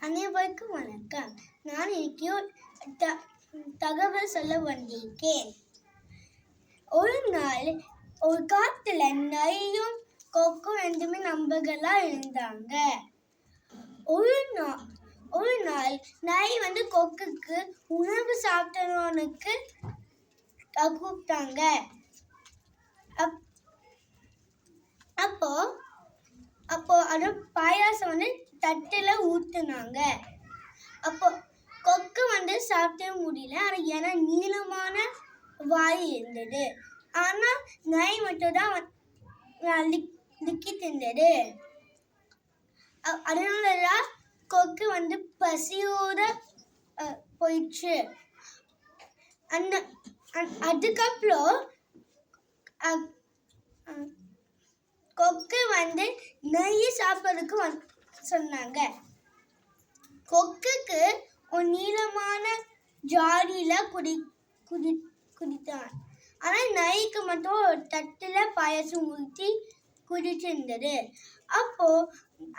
அனைவருக்கும் வணக்கம். நான் இன்னைக்கு தகவல் சொல்ல வந்திருக்கேன். ஒரு நாள் ஒரு காட்டுல நரியும் கொக்கும் ரெண்டுமே நண்பர்களா இருந்தாங்க. ஒரு நாள் நரி கொக்குக்கு உணவு சாப்பிட்டவனுக்கு கூப்பிட்டாங்க. அப்போ அது பாயாசம் தட்டுல ஊத்துனாங்க. அப்போ கொக்கு சாப்பிட முடியல. ஏன்னா நீளமான வாய் இருந்தது. ஆனா நரி மட்டும் தான் லிக்கி தின்றது. அதனாலதான் கொக்கு பசியோட போயிடுச்சு. அதுக்கப்புறம் கொக்கு நெய் சாப்பிட்றதுக்கு சொன்னாங்க. கொக்குக்கு ஒரு நீளமான ஜாடியில குடித்தான். ஆனா நரிக்கு மட்டும் ஒரு தட்டுல பாயசம் ஊற்றி குடிச்சு இருந்தது. அப்போ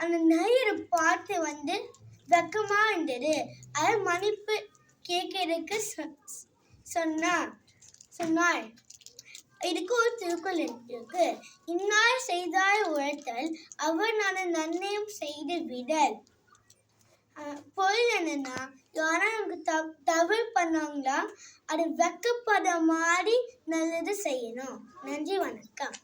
அந்த நரியோட பாட்டு வெக்கமா இருந்தது. அதை மன்னிப்பு கேட்கறதுக்கு சொன்னாள். இதுக்கு ஒரு திருக்குறள் இருக்கு. இன்னார் செய்தார் உரைத்தல் அவனான நன்னயம் செய்து விடல். பொருள் என்னன்னா, யாரா நமக்கு தவறு பண்ணாங்களா அது வெக்கப்பட மாதிரி நல்லது செய்யணும். நன்றி, வணக்கம்.